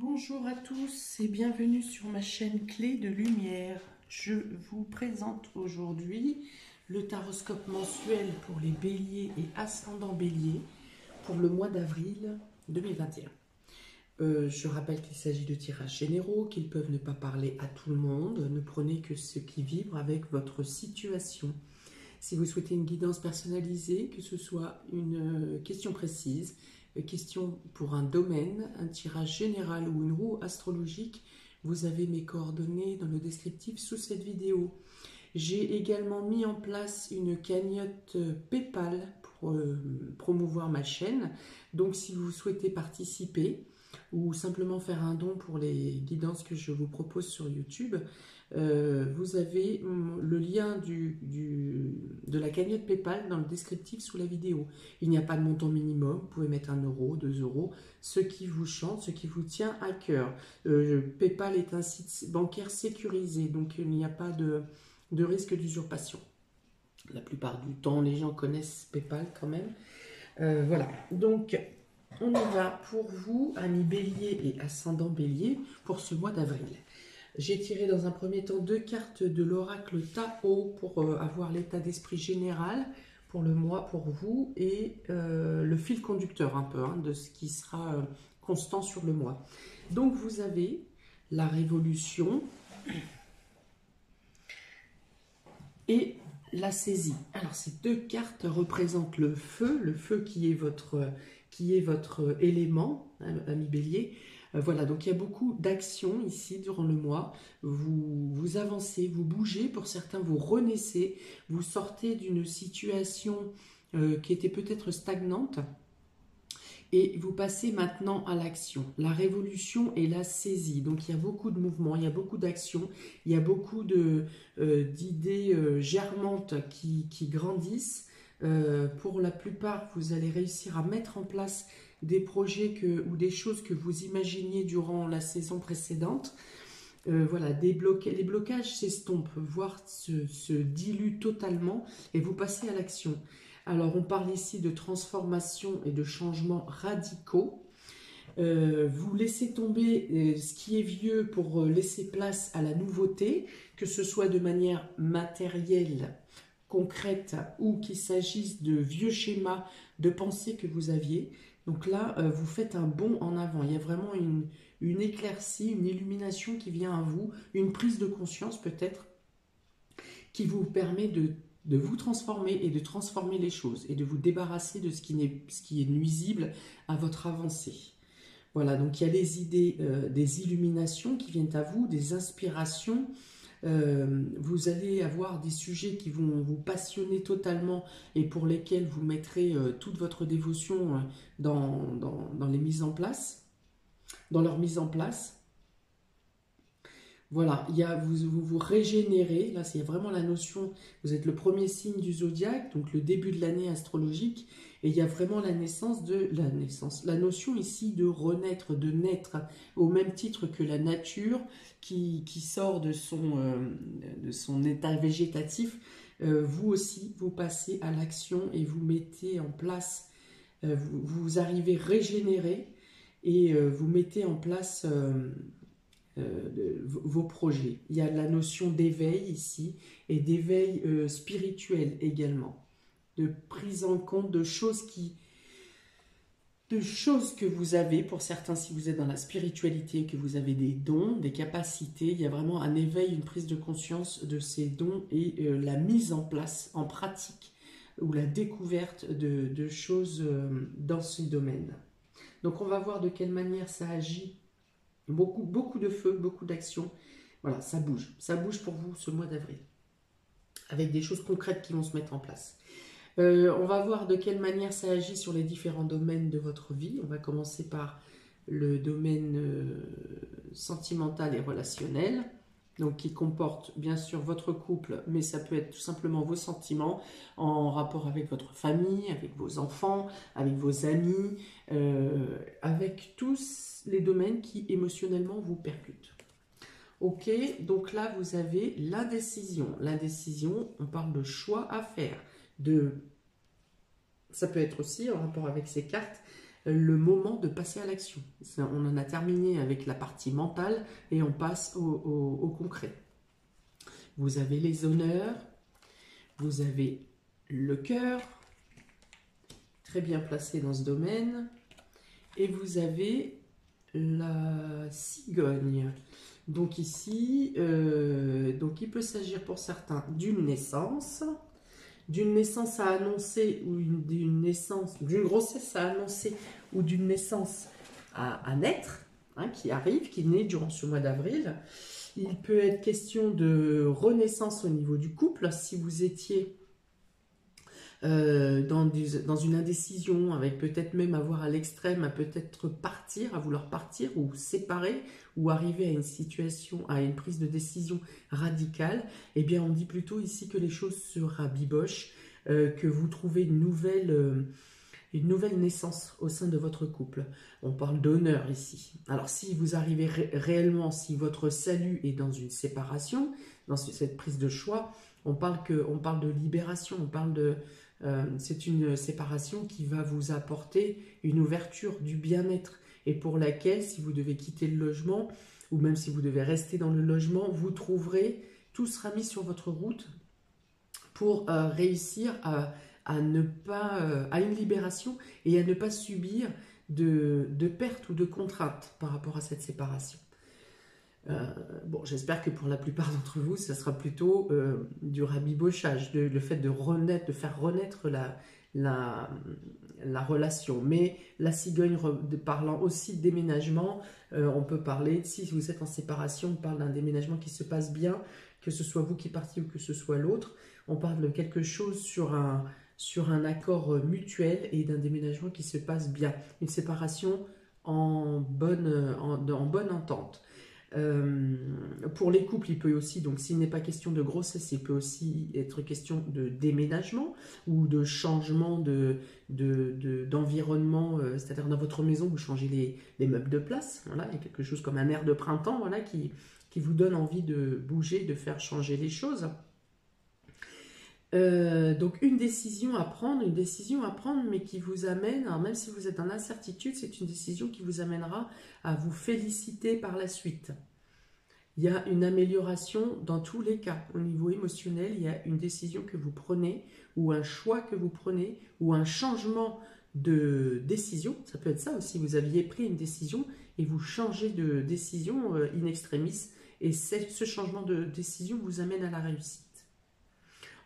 Bonjour à tous et bienvenue sur ma chaîne Clé de Lumière. Je vous présente aujourd'hui le taroscope mensuel pour les béliers et ascendants béliers pour le mois d'avril 2021. Je rappelle qu'il s'agit de tirages généraux, qu'ils peuvent ne pas parler à tout le monde. Ne prenez que ce qui vibre avec votre situation. Si vous souhaitez une guidance personnalisée, que ce soit une question précise, question pour un domaine, un tirage général ou une roue astrologique, vous avez mes coordonnées dans le descriptif sous cette vidéo. J'ai également mis en place une cagnotte PayPal pour promouvoir ma chaîne. Donc si vous souhaitez participer ou simplement faire un don pour les guidances que je vous propose sur YouTube, vous avez le lien de la cagnotte PayPal dans le descriptif sous la vidéo. Il n'y a pas de montant minimum, vous pouvez mettre 1 euro, 2 euros, ce qui vous chante, ce qui vous tient à cœur. PayPal est un site bancaire sécurisé, donc il n'y a pas de risque d'usurpation. La plupart du temps, les gens connaissent PayPal quand même. Voilà, donc on y va pour vous, amis bélier et ascendant bélier, pour ce mois d'avril. J'ai tiré dans un premier temps 2 cartes de l'oracle Tao pour avoir l'état d'esprit général pour le mois pour vous et le fil conducteur un peu de ce qui sera constant sur le mois. Donc vous avez la révolution et la saisie. Alors ces 2 cartes représentent le feu qui est votre élément, ami bélier. Voilà, donc il y a beaucoup d'actions ici durant le mois. Vous avancez, vous bougez, pour certains vous renaissez, vous sortez d'une situation qui était peut-être stagnante et vous passez maintenant à l'action. La révolution et la saisie. Donc il y a beaucoup de mouvements, il y a beaucoup d'actions, il y a beaucoup d'idées germantes qui grandissent. Pour la plupart, vous allez réussir à mettre en place des projets ou des choses que vous imaginiez durant la saison précédente. Voilà, les blocages s'estompent, voire se diluent totalement et vous passez à l'action. Alors, on parle ici de transformation et de changements radicaux. Vous laissez tomber ce qui est vieux pour laisser place à la nouveauté, que ce soit de manière matérielle, concrète, ou qu'il s'agisse de vieux schémas de pensée que vous aviez. Donc là, vous faites un bond en avant. Il y a vraiment une éclaircie, une illumination qui vient à vous, une prise de conscience peut-être, qui vous permet de vous transformer et de transformer les choses et de vous débarrasser de ce qui est nuisible à votre avancée. Voilà, donc il y a des idées, des illuminations qui viennent à vous, des inspirations. Vous allez avoir des sujets qui vont vous passionner totalement et pour lesquels vous mettrez toute votre dévotion dans les mises en place, dans leur mise en place. Voilà, vous vous régénérez, là c'est vraiment la notion, vous êtes le premier signe du zodiaque, donc le début de l'année astrologique, et il y a vraiment la notion ici de renaître, de naître, au même titre que la nature qui sort de son état végétatif. Vous aussi, vous passez à l'action et vous mettez en place, vous arrivez régénéré et vous mettez en place vos projets. Il y a la notion d'éveil ici et d'éveil spirituel également, de prise en compte de choses que vous avez, pour certains si vous êtes dans la spiritualité, que vous avez des dons, des capacités, il y a vraiment un éveil, une prise de conscience de ces dons et la mise en place, en pratique, ou la découverte de choses dans ce domaine. Donc on va voir de quelle manière ça agit. Beaucoup de feu, beaucoup d'action. Voilà, ça bouge. Ça bouge pour vous ce mois d'avril. Avec des choses concrètes qui vont se mettre en place. On va voir de quelle manière ça agit sur les différents domaines de votre vie. On va commencer par le domaine sentimental et relationnel. Donc qui comporte bien sûr votre couple, mais ça peut être tout simplement vos sentiments en rapport avec votre famille, avec vos enfants, avec vos amis, avec tous les domaines qui émotionnellement vous percutent. Ok, donc là vous avez l'indécision. L'indécision, on parle de choix à faire. Ça peut être aussi en rapport avec ces cartes, le moment de passer à l'action. On en a terminé avec la partie mentale et on passe au concret. Vous avez les honneurs, vous avez le cœur, très bien placé dans ce domaine, et vous avez la cigogne. Donc ici, donc il peut s'agir pour certains d'une naissance à annoncer, ou d'une grossesse à annoncer, ou d'une naissance à naître, hein, qui arrive, qui naît durant ce mois d'avril. Il peut être question de renaissance au niveau du couple, si vous étiez dans une indécision, avec peut-être même avoir à l'extrême, à peut-être partir, à vouloir partir ou séparer, ou arriver à une situation, à une prise de décision radicale, eh bien on dit plutôt ici que les choses se rabibochent, que vous trouvez une nouvelle naissance au sein de votre couple. On parle d'honneur ici. Alors si vous arrivez réellement, si votre salut est dans une séparation, dans cette prise de choix, on parle de libération, c'est une séparation qui va vous apporter une ouverture du bien-être, et pour laquelle, si vous devez quitter le logement, ou même si vous devez rester dans le logement, vous trouverez, tout sera mis sur votre route pour réussir à une libération, et à ne pas subir de pertes ou de contraintes par rapport à cette séparation. Bon, j'espère que pour la plupart d'entre vous, ça sera plutôt du rabibochage, le fait de faire renaître la relation. Mais la cigogne, parlant aussi de déménagement, on peut parler, si vous êtes en séparation, on parle d'un déménagement qui se passe bien, que ce soit vous qui partiez ou que ce soit l'autre. On parle de quelque chose sur un accord mutuel, et d'un déménagement qui se passe bien. Une séparation en bonne entente. Pour les couples, il peut aussi, donc s'il n'est pas question de grossesse, il peut aussi être question de déménagement ou de changement d'environnement, c'est-à-dire dans votre maison, vous changez les meubles de place. Voilà, il y a quelque chose comme un air de printemps, voilà, qui vous donne envie de bouger, de faire changer les choses. Donc une décision à prendre, mais qui vous amène, alors même si vous êtes dans l'incertitude, c'est une décision qui vous amènera à vous féliciter par la suite. Il y a une amélioration dans tous les cas. Au niveau émotionnel, il y a une décision que vous prenez, ou un choix que vous prenez, ou un changement de décision. Ça peut être ça aussi, vous aviez pris une décision et vous changez de décision in extremis, et ce changement de décision vous amène à la réussite.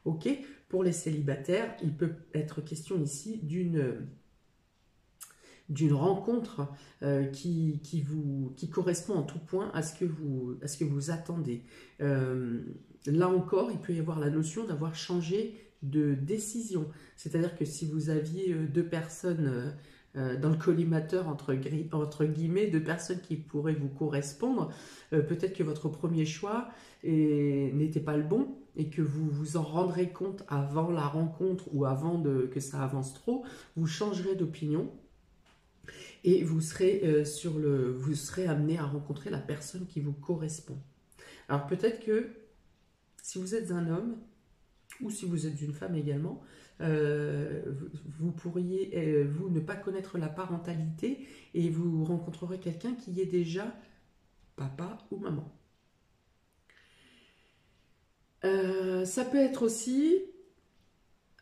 Ok, pour les célibataires, il peut être question ici d'une rencontre qui correspond en tout point à ce que vous attendez. Là encore, il peut y avoir la notion d'avoir changé de décision. C'est-à-dire que si vous aviez deux personnes dans le collimateur, entre guillemets, deux personnes qui pourraient vous correspondre, peut-être que votre premier choix n'était pas le bon, et que vous vous en rendrez compte avant la rencontre, ou avant que ça avance trop, vous changerez d'opinion, et vous serez amené à rencontrer la personne qui vous correspond. Alors peut-être que si vous êtes un homme, ou si vous êtes une femme également, vous pourriez vous ne pas connaître la parentalité, et vous rencontrerez quelqu'un qui est déjà papa ou maman. Ça peut être aussi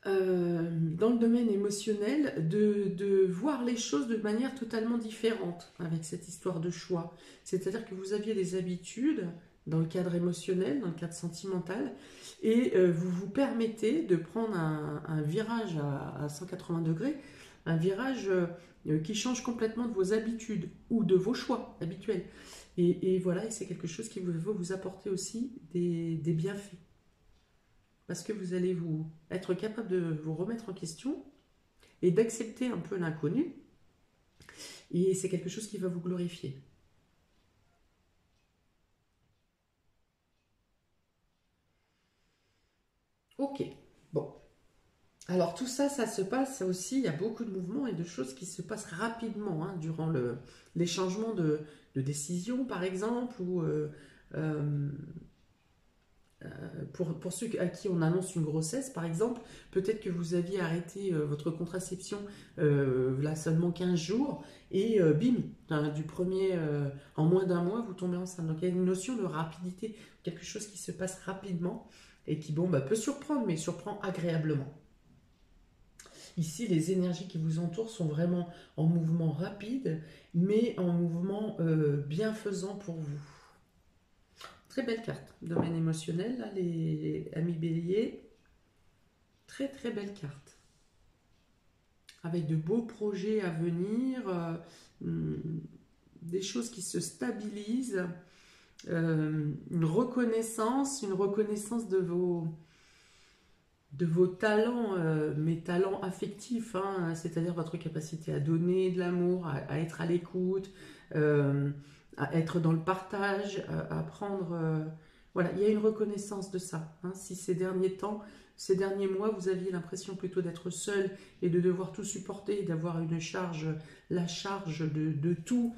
dans le domaine émotionnel de voir les choses de manière totalement différente avec cette histoire de choix. C'est-à-dire que vous aviez des habitudes dans le cadre émotionnel, dans le cadre sentimental, et vous vous permettez de prendre un virage à 180 degrés, un virage qui change complètement de vos habitudes ou de vos choix habituels. Et voilà, et c'est quelque chose qui va vous apporter aussi des bienfaits. Parce que vous allez être capable de vous remettre en question et d'accepter un peu l'inconnu. Et c'est quelque chose qui va vous glorifier. Ok, bon. Alors tout ça, ça se passe aussi, il y a beaucoup de mouvements et de choses qui se passent rapidement durant les changements de décision, par exemple, ou pour ceux à qui on annonce une grossesse, par exemple, peut-être que vous aviez arrêté votre contraception là seulement 15 jours et bim, du premier, en moins d'un mois, vous tombez enceinte. Donc il y a une notion de rapidité, quelque chose qui se passe rapidement et qui bon, peut surprendre, mais surprend agréablement. Ici, les énergies qui vous entourent sont vraiment en mouvement rapide, mais en mouvement bienfaisant pour vous. Très belle carte, domaine émotionnel, là, les amis béliers. Très très belle carte. Avec de beaux projets à venir, des choses qui se stabilisent, une reconnaissance de vos talents, mes talents affectifs, hein, c'est-à-dire votre capacité à donner de l'amour, à être à l'écoute, à être dans le partage, à prendre... voilà, il y a une reconnaissance de ça. Hein. Si ces derniers temps, ces derniers mois, vous aviez l'impression plutôt d'être seul et de devoir tout supporter, d'avoir une charge, la charge de tout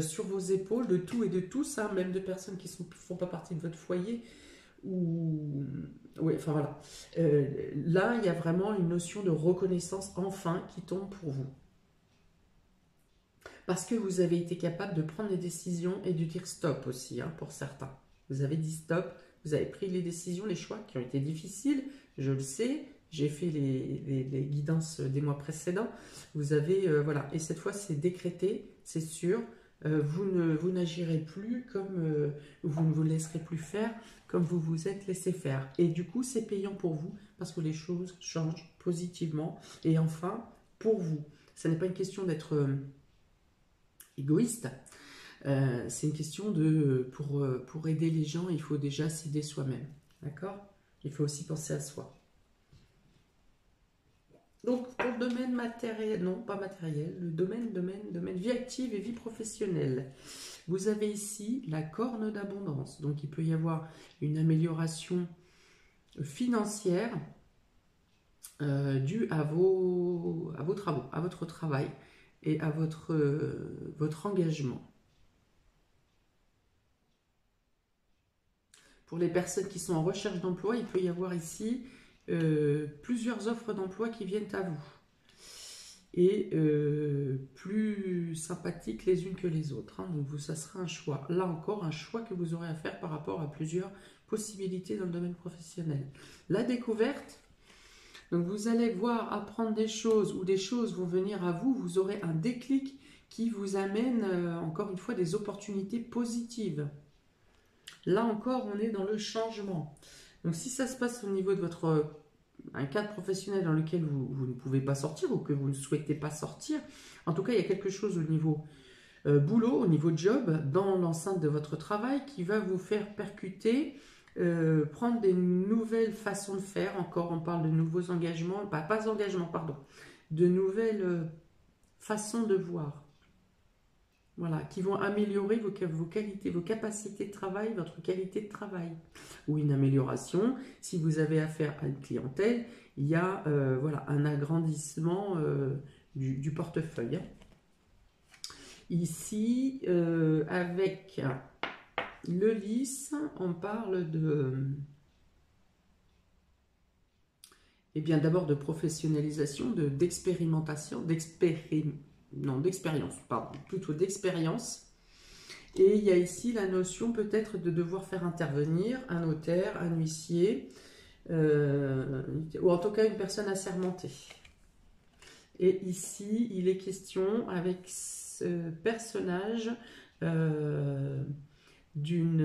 sur vos épaules, de tout et de tous, hein, même de personnes qui ne font pas partie de votre foyer, ou... Oui, enfin voilà. Là, il y a vraiment une notion de reconnaissance enfin qui tombe pour vous. Parce que vous avez été capable de prendre des décisions et de dire stop aussi, hein, pour certains. Vous avez dit stop, vous avez pris les décisions, les choix qui ont été difficiles, je le sais, j'ai fait les guidances des mois précédents. Vous avez, voilà, et cette fois c'est décrété, c'est sûr, vous n'agirez plus comme, vous ne vous laisserez plus faire comme vous vous êtes laissé faire. Et du coup, c'est payant pour vous parce que les choses changent positivement. Et enfin, pour vous, ce n'est pas une question d'être égoïste. C'est une question de, pour aider les gens, il faut déjà s'aider soi-même. D'accord? Il faut aussi penser à soi. Donc, pour le domaine matériel, non, pas matériel, le domaine vie active et vie professionnelle. Vous avez ici la corne d'abondance. Donc, il peut y avoir une amélioration financière due à vos travaux, à votre travail et à votre engagement. Pour les personnes qui sont en recherche d'emploi, il peut y avoir ici plusieurs offres d'emploi qui viennent à vous. Et plus sympathiques les unes que les autres. Hein. Donc ça sera un choix. Là encore, un choix que vous aurez à faire par rapport à plusieurs possibilités dans le domaine professionnel. La découverte, donc vous allez voir apprendre des choses ou des choses vont venir à vous, vous aurez un déclic qui vous amène encore une fois des opportunités positives. Là encore, on est dans le changement. Donc si ça se passe au niveau de votre un cadre professionnel dans lequel vous ne pouvez pas sortir ou que vous ne souhaitez pas sortir, en tout cas il y a quelque chose au niveau boulot, au niveau job, dans l'enceinte de votre travail qui va vous faire percuter, prendre des nouvelles façons de faire. Encore on parle de nouveaux engagements, pas engagements, pardon, de nouvelles façons de voir. Voilà, qui vont améliorer vos qualités, vos capacités de travail, votre qualité de travail. Ou une amélioration, si vous avez affaire à une clientèle, il y a voilà, un agrandissement du portefeuille. Ici, avec le lys, on parle de... Eh bien, d'abord de professionnalisation, d'expérimentation, d'expérience, pardon, plutôt d'expérience. Et il y a ici la notion peut-être de devoir faire intervenir un notaire, un huissier, ou en tout cas une personne assermentée. Et ici, il est question avec ce personnage d'une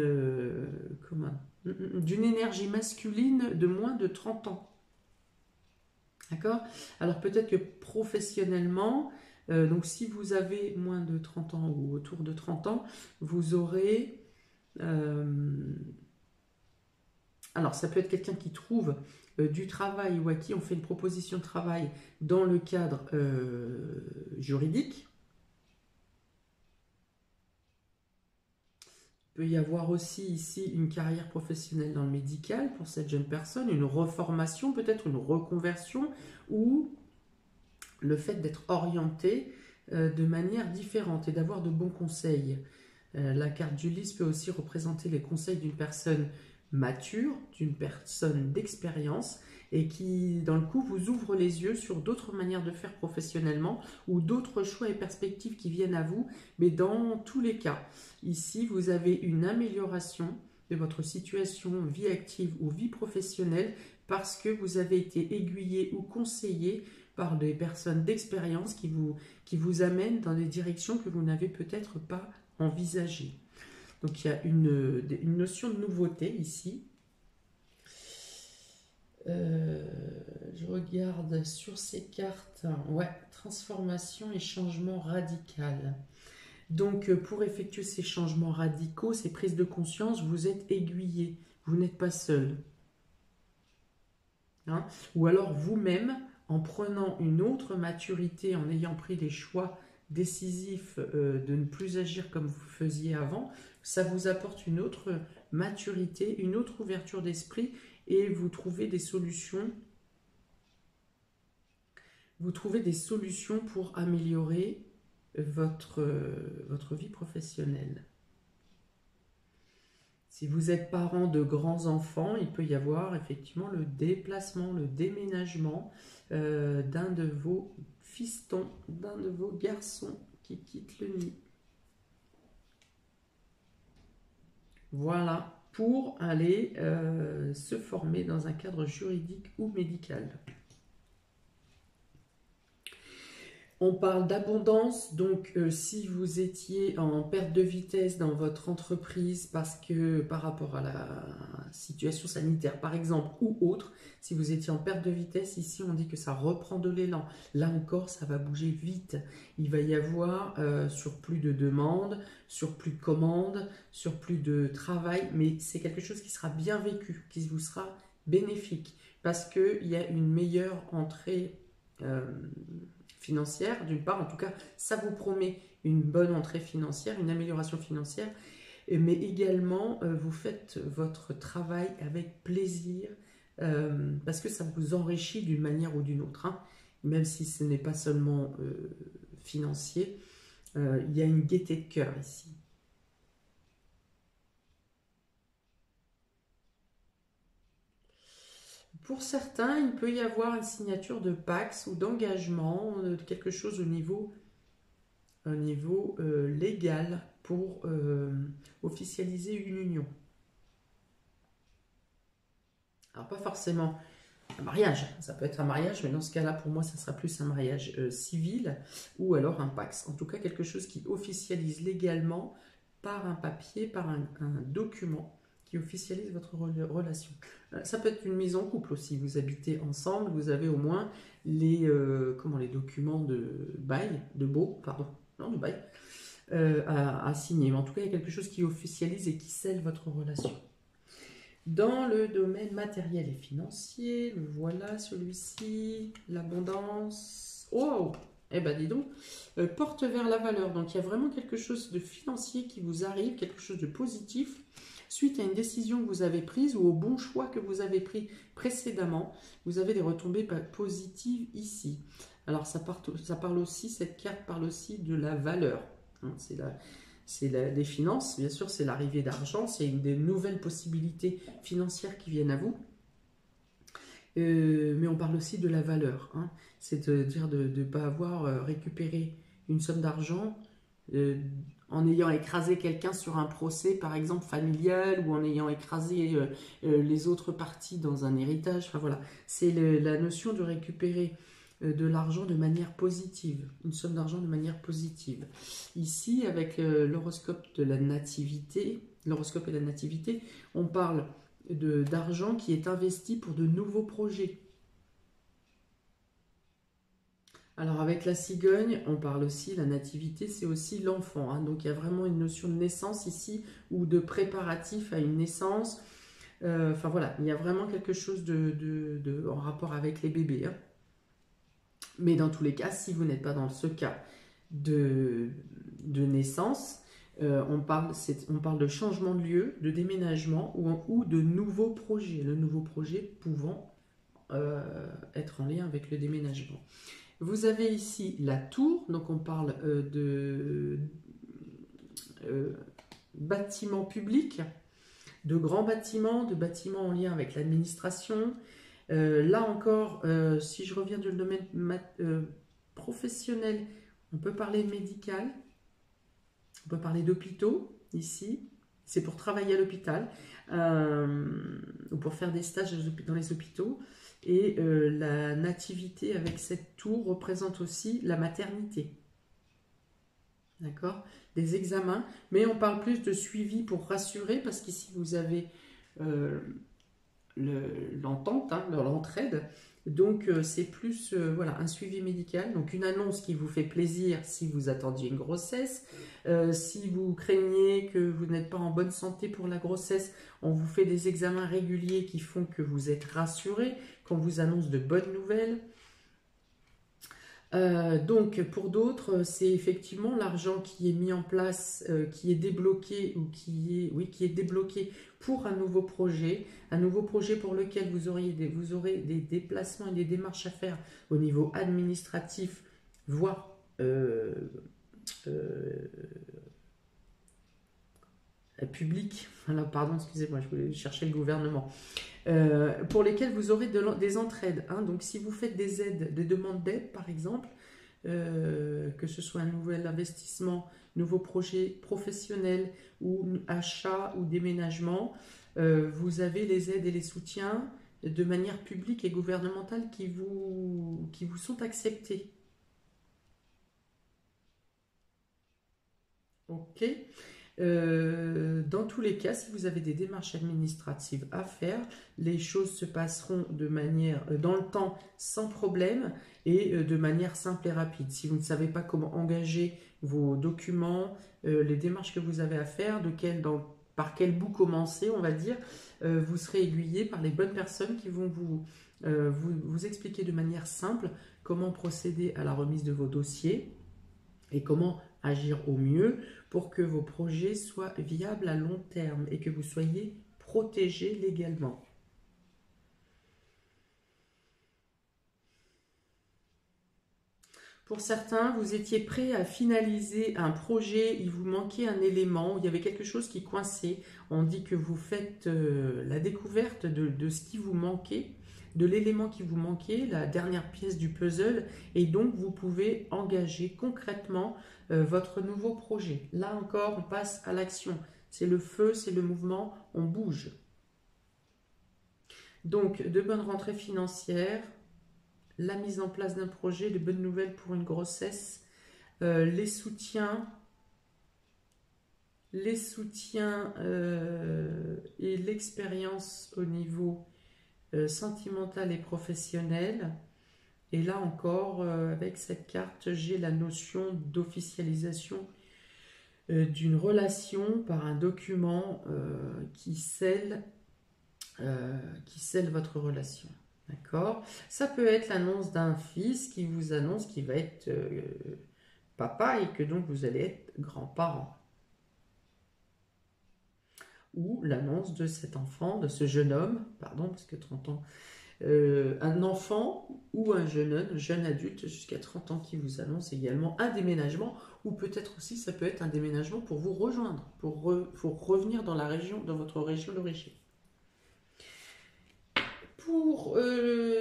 énergie masculine de moins de 30 ans. D'accord? Alors peut-être que professionnellement, donc si vous avez moins de 30 ans ou autour de 30 ans, vous aurez... alors ça peut être quelqu'un qui trouve du travail ou à qui on fait une proposition de travail dans le cadre juridique. Il peut y avoir aussi ici une carrière professionnelle dans le médical pour cette jeune personne, une reformation, peut-être une reconversion ou le fait d'être orienté de manière différente et d'avoir de bons conseils. La carte du lys peut aussi représenter les conseils d'une personne mature, d'une personne d'expérience et qui, dans le coup, vous ouvre les yeux sur d'autres manières de faire professionnellement ou d'autres choix et perspectives qui viennent à vous. Mais dans tous les cas, ici, vous avez une amélioration de votre situation vie active ou vie professionnelle parce que vous avez été aiguillé ou conseillé par des personnes d'expérience qui vous amènent dans des directions que vous n'avez peut-être pas envisagées. Donc il y a une notion de nouveauté ici. Je regarde sur ces cartes, ouais, transformation et changement radical. Donc pour effectuer ces changements radicaux, ces prises de conscience, vous êtes aiguillé, vous n'êtes pas seul. Hein? Ou alors vous-même, en prenant une autre maturité, en ayant pris des choix décisifs de ne plus agir comme vous faisiez avant, ça vous apporte une autre maturité, une autre ouverture d'esprit et vous trouvez des solutions. Vous trouvez des solutions pour améliorer votre vie professionnelle. Si vous êtes parent de grands enfants, il peut y avoir effectivement le déplacement, le déménagement d'un de vos fistons, d'un de vos garçons qui quitte le nid. Voilà, pour aller se former dans un cadre juridique ou médical. On parle d'abondance, donc si vous étiez en perte de vitesse dans votre entreprise parce que par rapport à la situation sanitaire par exemple ou autre, si vous étiez en perte de vitesse, ici on dit que ça reprend de l'élan. Là encore, ça va bouger vite. Il va y avoir surplus de demandes, surplus de commandes, surplus de travail, mais c'est quelque chose qui sera bien vécu, qui vous sera bénéfique parce qu'il y a une meilleure entrée financière, d'une part, en tout cas, ça vous promet une bonne entrée financière, une amélioration financière, mais également, vous faites votre travail avec plaisir, parce que ça vous enrichit d'une manière ou d'une autre, hein. Même si ce n'est pas seulement financier, il y a une gaieté de cœur ici. Pour certains, il peut y avoir une signature de Pax ou d'engagement, quelque chose au niveau légal pour officialiser une union. Alors pas forcément un mariage, ça peut être un mariage, mais dans ce cas-là, pour moi, ça sera plus un mariage civil ou alors un Pax. En tout cas, quelque chose qui officialise légalement par un papier, par un document qui officialise votre relation. Ça peut être une mise en couple aussi. Vous habitez ensemble, vous avez au moins les documents de bail, de bail, à signer. Mais en tout cas, il y a quelque chose qui officialise et qui scelle votre relation. Dans le domaine matériel et financier, le voilà celui-ci, l'abondance. Oh, eh ben dis donc, porte vers la valeur. Donc il y a vraiment quelque chose de financier qui vous arrive, quelque chose de positif, suite à une décision que vous avez prise ou au bon choix que vous avez pris précédemment. Vous avez des retombées positives ici. Alors ça parle aussi, cette carte parle aussi de la valeur. Hein, c'est les finances, bien sûr, c'est l'arrivée d'argent, c'est une des nouvelles possibilités financières qui viennent à vous. Mais on parle aussi de la valeur, hein. C'est-à-dire de ne pas avoir récupéré une somme d'argent en ayant écrasé quelqu'un sur un procès, par exemple, familial, ou en ayant écrasé les autres parties dans un héritage. Enfin voilà, c'est la notion de récupérer de l'argent de manière positive, une somme d'argent de manière positive. Ici, avec l'horoscope de la nativité, l'horoscope et la nativité, on parle d'argent qui est investi pour de nouveaux projets. Alors avec la cigogne, on parle aussi, la nativité, c'est aussi l'enfant, hein. Donc il y a vraiment une notion de naissance ici, ou de préparatif à une naissance. Enfin voilà, il y a vraiment quelque chose en rapport avec les bébés, hein. Mais dans tous les cas, si vous n'êtes pas dans ce cas de naissance, on parle de changement de lieu, de déménagement ou de nouveaux projets. Le nouveau projet pouvant être en lien avec le déménagement. Vous avez ici la tour, donc on parle de bâtiment public. de grands bâtiments, de bâtiments en lien avec l'administration. Là encore, si je reviens du domaine professionnel, on peut parler médical, on peut parler d'hôpitaux ici. C'est pour travailler à l'hôpital ou pour faire des stages dans les hôpitaux. Et la nativité avec cette tour représente aussi la maternité. D'accord? Des examens. Mais on parle plus de suivi pour rassurer parce qu'ici vous avez l'entente, hein, l'entraide. Donc c'est plus voilà, un suivi médical, donc une annonce qui vous fait plaisir si vous attendiez une grossesse. Si vous craignez que vous n'êtes pas en bonne santé pour la grossesse, on vous fait des examens réguliers qui font que vous êtes rassuré, qu'on vous annonce de bonnes nouvelles. Donc pour d'autres, c'est effectivement l'argent qui est mis en place, qui est débloqué ou qui est débloqué pour un nouveau projet pour lequel vous aurez des déplacements et des démarches à faire au niveau administratif, voire public. Alors, pardon, excusez-moi, je voulais chercher le gouvernement. Pour lesquels vous aurez des entraides. Hein. Donc si vous faites des aides, des demandes d'aide par exemple, que ce soit un nouvel investissement, nouveau projet professionnel ou achat ou déménagement, vous avez les aides et les soutiens de manière publique et gouvernementale qui vous sont acceptés. Ok. Dans tous les cas, si vous avez des démarches administratives à faire, les choses se passeront de manière, dans le temps sans problème et de manière simple et rapide. Si vous ne savez pas comment engager vos documents, les démarches que vous avez à faire, par quel bout commencer, on va dire, vous serez aiguillé par les bonnes personnes qui vont vous expliquer de manière simple comment procéder à la remise de vos dossiers et comment agir au mieux pour que vos projets soient viables à long terme et que vous soyez protégés légalement. Pour certains, vous étiez prêt à finaliser un projet, il vous manquait un élément, il y avait quelque chose qui coinçait. On dit que vous faites la découverte de ce qui vous manquait, de l'élément qui vous manquait, la dernière pièce du puzzle, et donc vous pouvez engager concrètement votre nouveau projet. Là encore, on passe à l'action. C'est le feu, c'est le mouvement, on bouge. Donc, de bonnes rentrées financières, la mise en place d'un projet, de bonnes nouvelles pour une grossesse, les soutiens et l'expérience au niveau sentimental et professionnel. Et là encore, avec cette carte, j'ai la notion d'officialisation d'une relation par un document qui scelle votre relation. D'accord? Ça peut être l'annonce d'un fils qui vous annonce qu'il va être papa et que donc vous allez être grands-parents. Ou l'annonce de cet enfant, de ce jeune homme, pardon, parce que 30 ans, un enfant ou un jeune adulte jusqu'à 30 ans qui vous annonce également un déménagement, ou peut-être aussi ça peut être un déménagement pour vous rejoindre, pour revenir dans votre région d'origine. Pour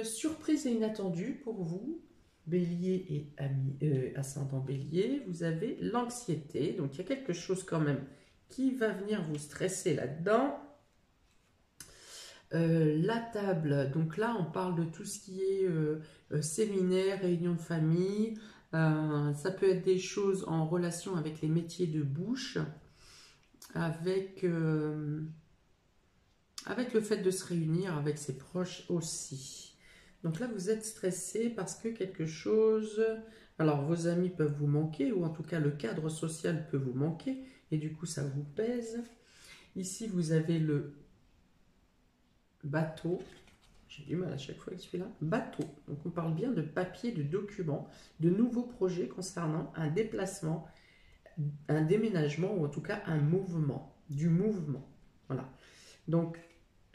surprise et inattendue pour vous, Bélier et ascendant Bélier, vous avez l'anxiété. Donc il y a quelque chose quand même qui va venir vous stresser là-dedans. La table, donc là on parle de tout ce qui est séminaire, réunion de famille. Ça peut être des choses en relation avec les métiers de bouche, avec le fait de se réunir avec ses proches aussi. Donc là, vous êtes stressé parce que quelque chose... Alors, vos amis peuvent vous manquer, ou en tout cas, le cadre social peut vous manquer, et du coup, ça vous pèse. Ici, vous avez le bateau. J'ai du mal à chaque fois avec celui-là. Bateau. Donc, on parle bien de papier, de documents, de nouveaux projets concernant un déplacement, un déménagement, ou en tout cas, un mouvement. Du mouvement. Voilà. Donc,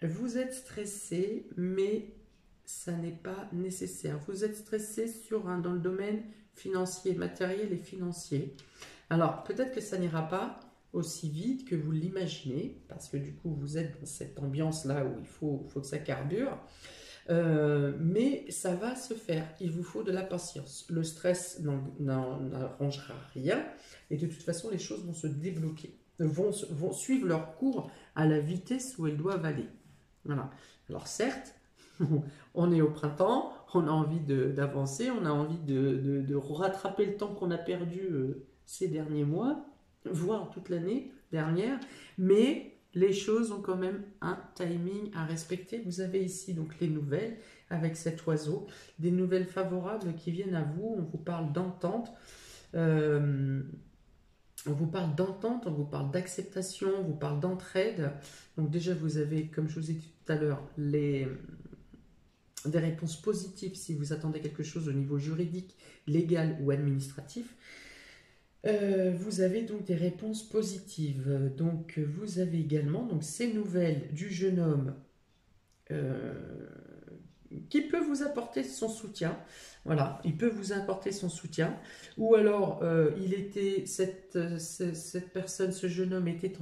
vous êtes stressé, mais ça n'est pas nécessaire. Vous êtes stressé dans le domaine financier, matériel et financier. Alors, peut-être que ça n'ira pas aussi vite que vous l'imaginez, parce que du coup, vous êtes dans cette ambiance-là où il faut que ça carbure. Mais ça va se faire, il vous faut de la patience. Le stress n'arrangera rien, et de toute façon, les choses vont se débloquer, vont suivre leur cours à la vitesse où elles doivent aller. Voilà. Alors certes, on est au printemps, on a envie d'avancer, on a envie de rattraper le temps qu'on a perdu ces derniers mois, voire toute l'année dernière, mais les choses ont quand même un timing à respecter. Vous avez ici donc les nouvelles avec cet oiseau, des nouvelles favorables qui viennent à vous. On vous parle d'entente, on vous parle d'entente, on vous parle d'acceptation, on vous parle d'entraide. Donc déjà vous avez, comme je vous ai dit tout à l'heure, des réponses positives si vous attendez quelque chose au niveau juridique, légal ou administratif. Vous avez donc des réponses positives. Donc vous avez également donc, ces nouvelles du jeune homme qui peut vous apporter son soutien. Voilà, il peut vous apporter son soutien. Ou alors, cette personne, ce jeune homme était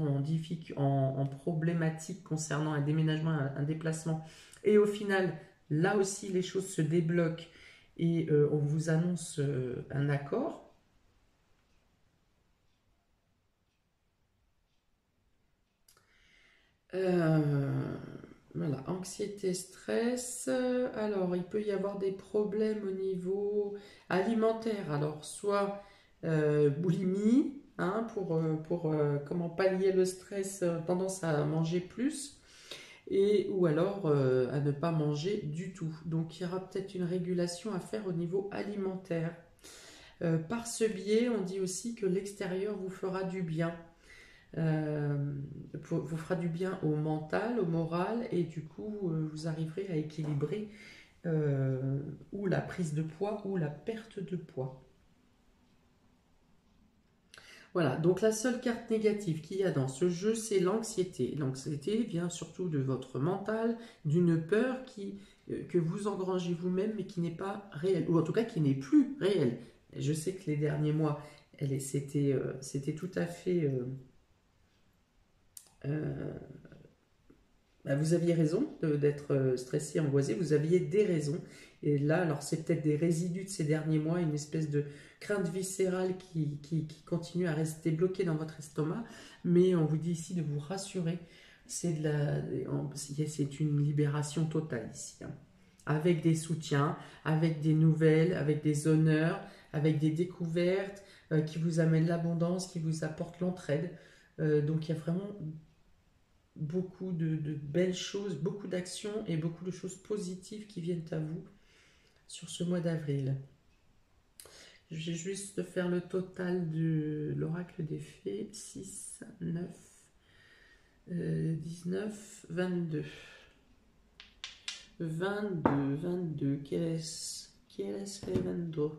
en problématique concernant un déménagement, un déplacement. Et au final, là aussi, les choses se débloquent et on vous annonce un accord. Voilà, anxiété, stress. Alors, il peut y avoir des problèmes au niveau alimentaire. Alors, soit boulimie, hein, pour comment pallier le stress, tendance à manger plus, ou alors à ne pas manger du tout. Donc, il y aura peut-être une régulation à faire au niveau alimentaire. Par ce biais, on dit aussi que l'extérieur vous fera du bien. Vous fera du bien au mental, au moral, et du coup vous arriverez à équilibrer ou la prise de poids ou la perte de poids. Voilà, donc la seule carte négative qu'il y a dans ce jeu, c'est l'anxiété. L'anxiété vient surtout de votre mental, d'une peur que vous engrangez vous-même, mais qui n'est pas réelle, ou en tout cas qui n'est plus réelle. Je sais que les derniers mois, c'était tout à fait... vous aviez raison d'être stressé, angoissé, vous aviez des raisons. Et là, alors c'est peut-être des résidus de ces derniers mois, une espèce de crainte viscérale qui continue à rester bloquée dans votre estomac. Mais on vous dit ici de vous rassurer, c'est une libération totale ici. Hein. Avec des soutiens, avec des nouvelles, avec des honneurs, avec des découvertes qui vous amènent l'abondance, qui vous apportent l'entraide. Donc il y a vraiment beaucoup de belles choses, beaucoup d'actions et beaucoup de choses positives qui viennent à vous sur ce mois d'avril. Je vais juste faire le total de l'oracle des fées. 6, 9, 19, 22. 22. ¿Quieres que 22?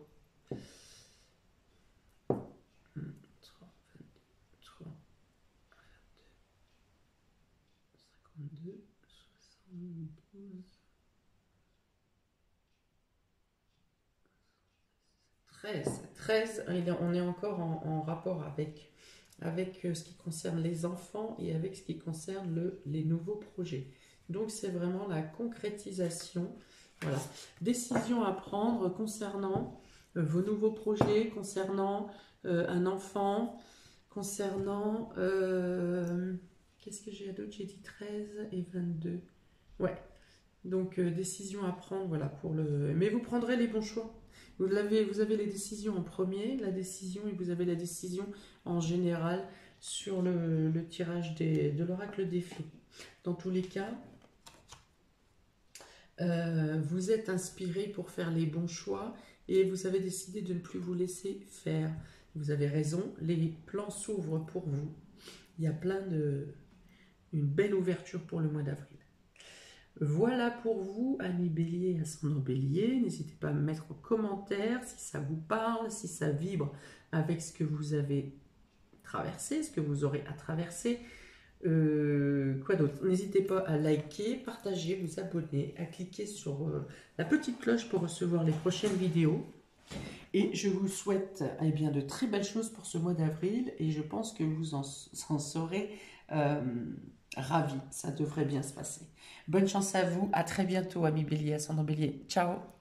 2, 72, 13, on est encore en rapport avec ce qui concerne les enfants et avec ce qui concerne les nouveaux projets. Donc c'est vraiment la concrétisation. Voilà. Décision à prendre concernant vos nouveaux projets, concernant un enfant, concernant... qu'est-ce que j'ai d'autre? J'ai dit 13 et 22. Ouais. Donc, décision à prendre, voilà, mais vous prendrez les bons choix. Vous avez les décisions en premier, la décision, et vous avez la décision en général sur le tirage de l'oracle des fées. Dans tous les cas, vous êtes inspiré pour faire les bons choix et vous avez décidé de ne plus vous laisser faire. Vous avez raison, les plans s'ouvrent pour vous. Il y a une belle ouverture pour le mois d'avril. Voilà pour vous, amis bélier, ascendant bélier. N'hésitez pas à me mettre en commentaire si ça vous parle, si ça vibre avec ce que vous avez traversé, ce que vous aurez à traverser. Quoi d'autre? N'hésitez pas à liker, partager, vous abonner, à cliquer sur la petite cloche pour recevoir les prochaines vidéos. Et je vous souhaite eh bien, de très belles choses pour ce mois d'avril et je pense que vous en serez ravis. Ça devrait bien se passer. Bonne chance à vous. À très bientôt, amis Bélier, ascendant Bélier. Ciao!